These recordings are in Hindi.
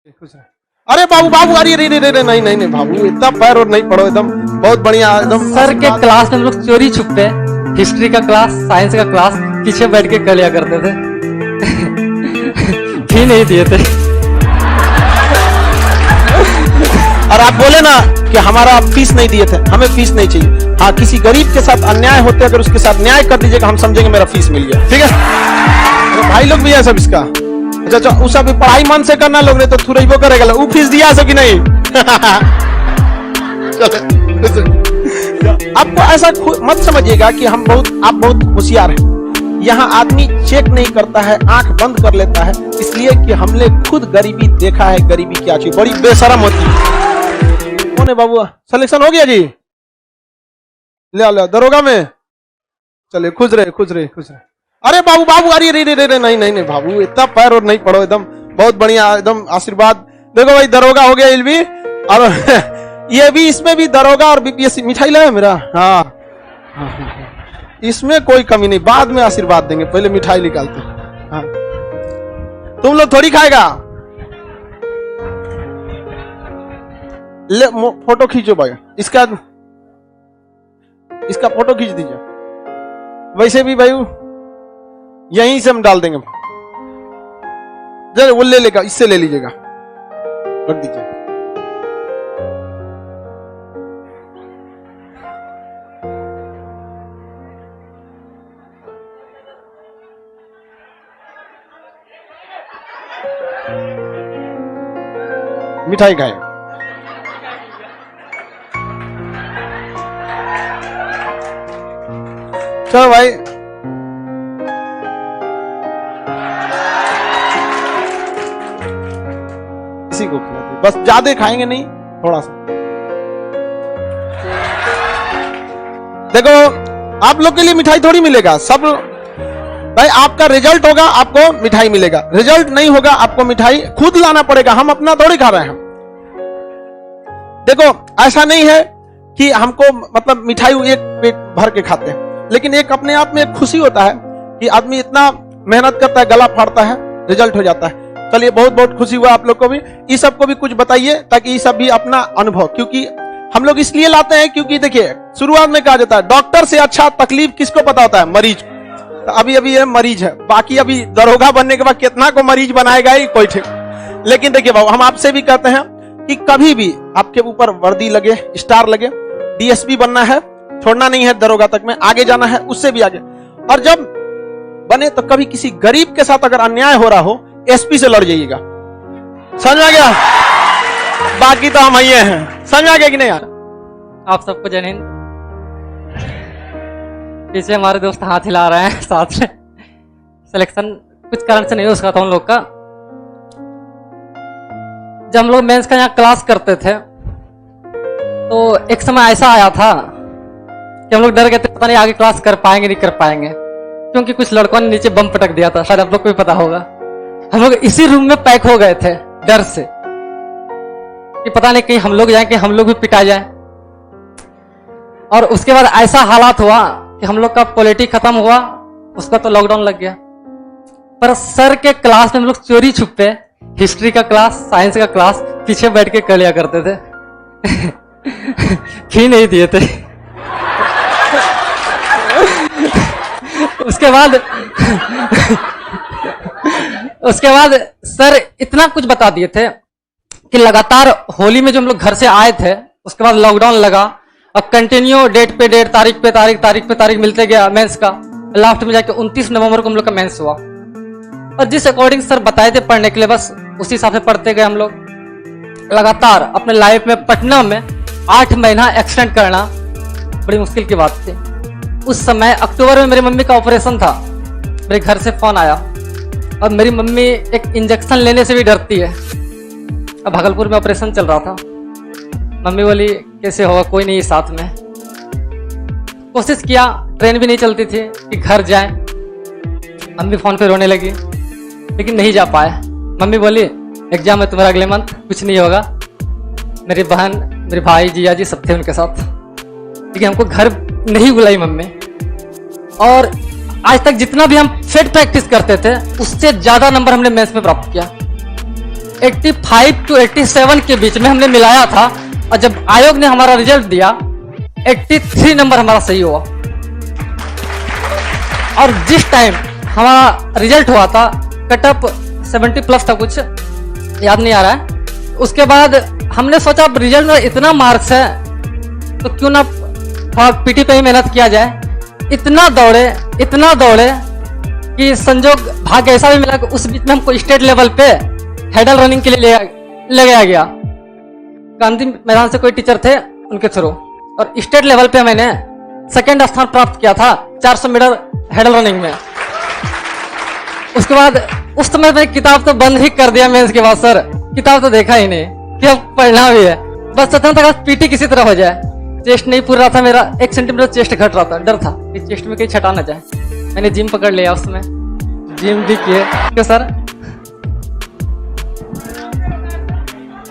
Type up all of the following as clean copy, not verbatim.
अरे बाबू बाबू अरे रे रे रे नहीं नहीं नहीं बाबू इतना पैर और नहीं पड़ो एकदम बहुत बढ़िया एकदम। सर के क्लास में हम लोग चोरी छुपे हिस्ट्री का क्लास साइंस का क्लास पीछे बैठ के कर लिया करते थे। फी नहीं दिए थे। और आप बोले ना कि हमारा फीस नहीं दिए थे, हमें फीस नहीं चाहिए। हाँ किसी गरीब के साथ अन्याय होते अगर उसके साथ न्याय कर दीजिएगा हम समझेंगे मेरा फीस मिल गया, ठीक है। तो भाई लोग भी है सब इसका। अच्छा उस अभी पढ़ाई मन से करना लोग नहीं तो थुरैबो करेगा वो फीस दिया सकी नहीं। आपको ऐसा मत समझिएगा कि आप बहुत होशियार हैं। यहाँ आदमी चेक नहीं करता है, आंख बंद कर लेता है, इसलिए कि हमने खुद गरीबी देखा है। गरीबी क्या चीज बड़ी बेशरम होती है। कौन है बाबू? सिलेक्शन हो गया जी? ले आओ दरोगा में। चलिए खुश रहे। अरे बाबू बाबू अरे रे रे रे नहीं नहीं नहीं बाबू इतना पैर और नहीं पड़ो एकदम बहुत बढ़िया एकदम आशीर्वाद। देखो भाई दरोगा हो गया इल्वी और ये भी इसमें भी दरोगा और बीपीएससी मिठाई लाया मेरा। हाँ इसमें कोई कमी नहीं, बाद में आशीर्वाद देंगे, पहले मिठाई निकालते। हाँ तुम लोग थोड़ी खाएगा। ले फोटो खींचो भाई, इसका फोटो खींच दीजिए। वैसे भी भाई यहीं से हम डाल देंगे। जरा वो ले लेगा, इससे ले लीजिएगा, रख दीजिए। मिठाई खाए। चलो भाई इसी को खिलाते, बस ज्यादा खाएंगे नहीं, थोड़ा सा। देखो आप लोग के लिए मिठाई थोड़ी मिलेगा, सब भाई आपका रिजल्ट होगा आपको मिठाई मिलेगा, रिजल्ट नहीं होगा आपको मिठाई खुद लाना पड़ेगा। हम अपना थोड़ी खा रहे हैं। देखो ऐसा नहीं है कि हमको मतलब मिठाई एक पेट भर के खाते हैं, लेकिन एक अपने आप में एक खुशी होता है कि आदमी इतना मेहनत करता है, गला फाड़ता है, रिजल्ट हो जाता है। चलिए बहुत बहुत खुशी हुआ आप लोग को भी। इस सब को भी कुछ बताइए ताकि ये सब भी अपना अनुभव, क्योंकि हम लोग इसलिए लाते हैं क्योंकि देखिए शुरुआत में कहा जाता है डॉक्टर से अच्छा तकलीफ किसको पता होता है? मरीज। तो अभी ये मरीज है, बाकी अभी दरोगा बनने के बाद कितना को मरीज बनाएगा ही कोई ठीक। लेकिन देखिए बाबू हम आपसे भी कहते हैं कि कभी भी आपके ऊपर वर्दी लगे, स्टार लगे, डीएसपी बनना है, छोड़ना नहीं है दरोगा तक में, आगे जाना है, उससे भी आगे। और जब बने तो कभी किसी गरीब के साथ अगर अन्याय हो रहा हो एसपी से लड़ जाइएगा। समझ आ गया? बाकी तो हम ये हैं। समझ आ गया कि नहीं यार? आप सबको जय हिंद। पीछे हमारे दोस्त हाथ हिला रहे हैं साथ में। सिलेक्शन कुछ कारण से नहीं हो सका था उन लोग का। जब हम लोग मेंस का यहाँ क्लास करते थे तो एक समय ऐसा आया था कि हम लोग डर गए थे, पता नहीं आगे क्लास कर पाएंगे नहीं कर पाएंगे, क्योंकि कुछ लड़कों ने नीचे बम पटक दिया था, शायद आप लोग को भी पता होगा। हम लोग इसी रूम में पैक हो गए थे डर से कि पता नहीं कहीं हम लोग जाए कि हम लोग भी पिटा जाए। और उसके बाद ऐसा हालात हुआ कि हम लोग का पॉलिटिक्स खत्म हुआ, उसका तो लॉकडाउन लग गया। पर सर के क्लास में हम लोग चोरी छुपे हिस्ट्री का क्लास साइंस का क्लास पीछे बैठ के कर लिया करते थे। फी नहीं दिए थे। उसके बाद सर इतना कुछ बता दिए थे कि लगातार होली में जो हम लोग घर से आए थे उसके बाद लॉकडाउन लगा और कंटिन्यू डेट पे डेट, तारीख पे तारीख मिलते गया मेंस का। लास्ट में जाके 29 नवंबर को हम लोग का मेंस हुआ और जिस अकॉर्डिंग सर बताए थे पढ़ने के लिए बस उसी हिसाब से पढ़ते गए हम लोग। लगातार अपने लाइफ में पटना में 8 महीना एक्सटेंड करना बड़ी मुश्किल की बात थी। उस समय अक्टूबर में मेरी मम्मी का ऑपरेशन था। मेरे घर से फोन आया और मेरी मम्मी एक इंजेक्शन लेने से भी डरती है। अब भागलपुर में ऑपरेशन चल रहा था। मम्मी बोली कैसे होगा, कोई नहीं साथ में। कोशिश किया, ट्रेन भी नहीं चलती थी कि घर जाए। मम्मी फोन पे रोने लगी लेकिन नहीं जा पाए। मम्मी बोली एग्जाम है तुम्हारा अगले मंथ, कुछ नहीं होगा। मेरी बहन, मेरे भाई, जिया जी सब थे उनके साथ, लेकिन हमको घर नहीं बुलाई मम्मी। और आज तक जितना भी हम फेड प्रैक्टिस करते थे उससे ज्यादा नंबर हमने मेंस में प्राप्त किया। 85 to 87 के बीच में हमने मिलाया था, और जब आयोग ने हमारा रिजल्ट दिया 83 नंबर हमारा सही हुआ। और जिस टाइम हमारा रिजल्ट हुआ था कटअप 70 प्लस था, कुछ याद नहीं आ रहा है। उसके बाद हमने सोचा अब रिजल्ट में इतना मार्क्स है तो क्यों ना पीटी पे ही मेहनत किया जाए। इतना दौड़े कि संजोग भाग्य ऐसा भी मिला कि उस बीच में हमको स्टेट लेवल पे हेडल रनिंग के लिए ले गया गया। गांधी मैदान से कोई टीचर थे उनके थ्रू, और स्टेट लेवल पे मैंने सेकंड स्थान प्राप्त किया था 400 मीटर हेडल रनिंग में। उसके बाद उस समय मैंने किताब तो बंद ही कर दिया मेंस के बाद सर, किताब तो देखा ही नहीं कि अब पढ़ना भी है। बस सोचता था पीटी किसी तरह हो जाए। चेस्ट नहीं पूर रहा था मेरा, 1 सेंटीमीटर चेस्ट घट रहा था, डर था कि चेस्ट में कहीं छटा ना जाए। मैंने जिम पकड़ लिया, उसमें जिम भी किए। क्यों सर?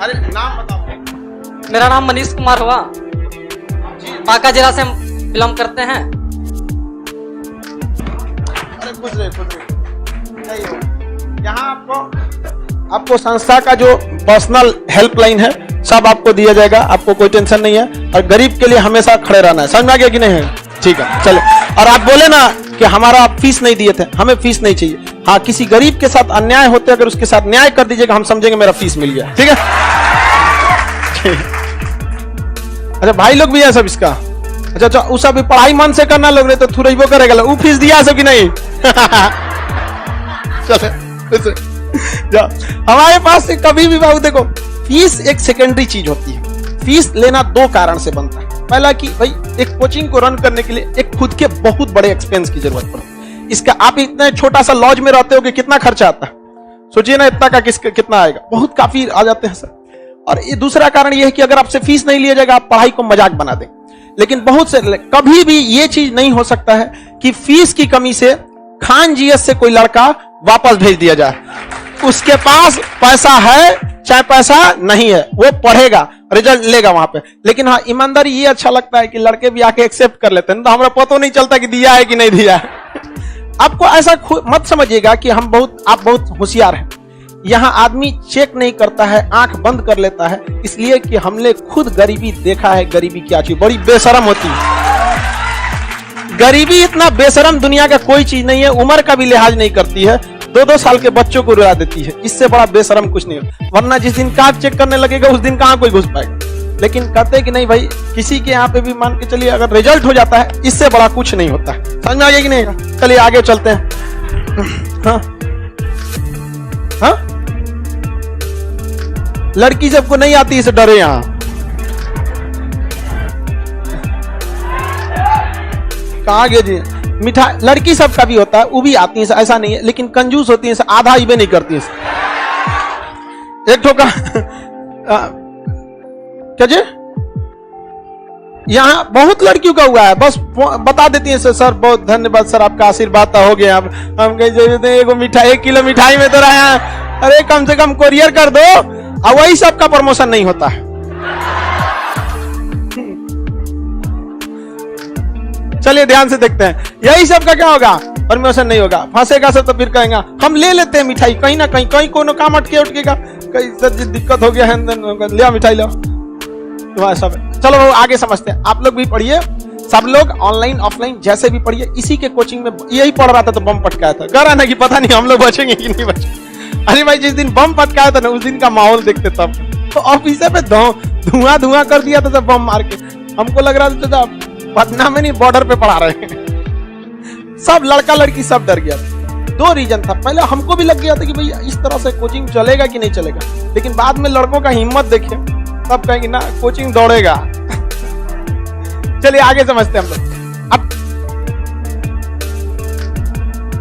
अरे नाम बताओ। मेरा नाम मनीष कुमार हुआ, बांका जिला से हम बिलोंग करते हैं। अरे कुछ नहीं यहाँ आपको संस्था का जो पर्सनल हेल्पलाइन है सब आपको दिया जाएगा, आपको कोई टेंशन नहीं है। और गरीब के लिए हमेशा खड़े रहना है, समझ में आ गया कि नहीं है? ठीक है, चलो। और आप बोले ना कि हमारा आप फीस नहीं दिए थे, हमें फीस नहीं चाहिए। हाँ, किसी गरीब के साथ अन्याय होते अगर उसके साथ न्याय कर दीजिएगा, हम समझेंगे मेरा फीस मिल गया। ठीक है? अच्छा, भाई लोग भी है सब इसका। अच्छा, उस अभी पढ़ाई मन से करना लोग, नहीं तो थुरैबो करेगा। वो फीस दिया सब कि नहीं? चले हमारे पास से कभी भी बाबू देखो, फीस एक सेकेंडरी चीज होती है। फीस लेना 2 कारण से बनता है। पहला कि भाई एक कोचिंग को रन करने के लिए एक खुद के बहुत बड़े एक्सपेंस की जरूरत पड़ती है। इसका आप इतने छोटा सा लॉज में रहते हो कि कितना खर्चा आता है, सोचिए ना, इतना का कितना आएगा, बहुत काफी आ जाते हैं सर। और ये दूसरा कारण ये है कि अगर आपसे फीस नहीं लिया जाएगा आप पढ़ाई को मजाक बना दें। लेकिन बहुत से कभी भी ये चीज नहीं हो सकता है कि फीस की कमी से खान जीएस से कोई लड़का वापस भेज दिया जाए। उसके पास पैसा है चाहे पैसा नहीं है, वो पढ़ेगा, रिजल्ट लेगा वहां पे। लेकिन हाँ, ईमानदारी ये अच्छा लगता है कि लड़के भी आके एक्सेप्ट कर लेते हैं, तो हमारा पता नहीं चलता कि दिया है कि नहीं दिया है। आपको ऐसा मत समझिएगा कि आप बहुत होशियार हैं। यहाँ आदमी चेक नहीं करता है, आंख बंद कर लेता है, इसलिए कि हमने खुद गरीबी देखा है। गरीबी क्या चीज, बड़ी बेशरम होती है। गरीबी इतना बेशरम दुनिया का कोई चीज नहीं है, उम्र का भी लिहाज नहीं करती है, 2-2 साल के बच्चों को रुला देती है। इससे बड़ा बेशरम कुछ नहीं है। वरना जिस दिन कार्ड चेक करने लगेगा उस दिन कहां कोई घुस पाएगा। लेकिन कहते कि नहीं भाई, किसी के यहाँ पे भी मान के चलिए अगर रिजल्ट हो जाता है, इससे बड़ा कुछ नहीं होता है। समझ में आ गया कि नहीं? चलिए आगे चलते हैं। हाँ हाँ, लड़की सबको नहीं आती, इसे डरे यहाँ। कहा गया जी, मिठाई लड़की सबका भी होता है, वो भी आती है, ऐसा नहीं है, लेकिन कंजूस होती है, आधा इबे नहीं करती है। एक ठोका क्या जी, यहाँ बहुत लड़कियों का हुआ है, बस बता देती है सर बहुत धन्यवाद सर, आपका आशीर्वाद हो गया। अब हम कहीं मिठाई 1 किलो मिठाई में तो रहा है, अरे कम से कम कोरियर कर दो। और वही सबका प्रमोशन नहीं होता है। चलिए ध्यान से देखते हैं, यही सबका क्या होगा, प्रमोशन नहीं होगा, फंसेगा सब तो फिर कहेगा हम ले लेते हैं मिठाई, कहीं ना कहीं कहीं कोनो काम उठकेगा, कहीं सर दिक्कत हो गया है, ले मिठाई लो, तो सब। चलो आगे समझते हैं, आप लोग भी पढ़िए, सब लोग ऑनलाइन ऑफलाइन जैसे भी पढ़िए। इसी के कोचिंग में यही पढ़ रहा था तो बम पटकाया था, कह रहा ना कि पता नहीं हम लोग बचेंगे कि नहीं बचेंगे। अरे भाई, जिस दिन बम पटकाया था ना, उस दिन का माहौल देखते तब तो ऑफिस पे धुआं कर दिया था बम मार के। हमको लग रहा था पटना में नहीं, बॉर्डर पे पढ़ा रहे हैं। सब लड़का लड़की सब डर गया था। 2 रीजन था, पहले हमको भी लग गया था कि भाई इस तरह से कोचिंग चलेगा कि नहीं चलेगा, लेकिन बाद में लड़कों का हिम्मत देखिए, तब कहेंगे ना कोचिंग दौड़ेगा। चलिए आगे समझते हैं हम लोग।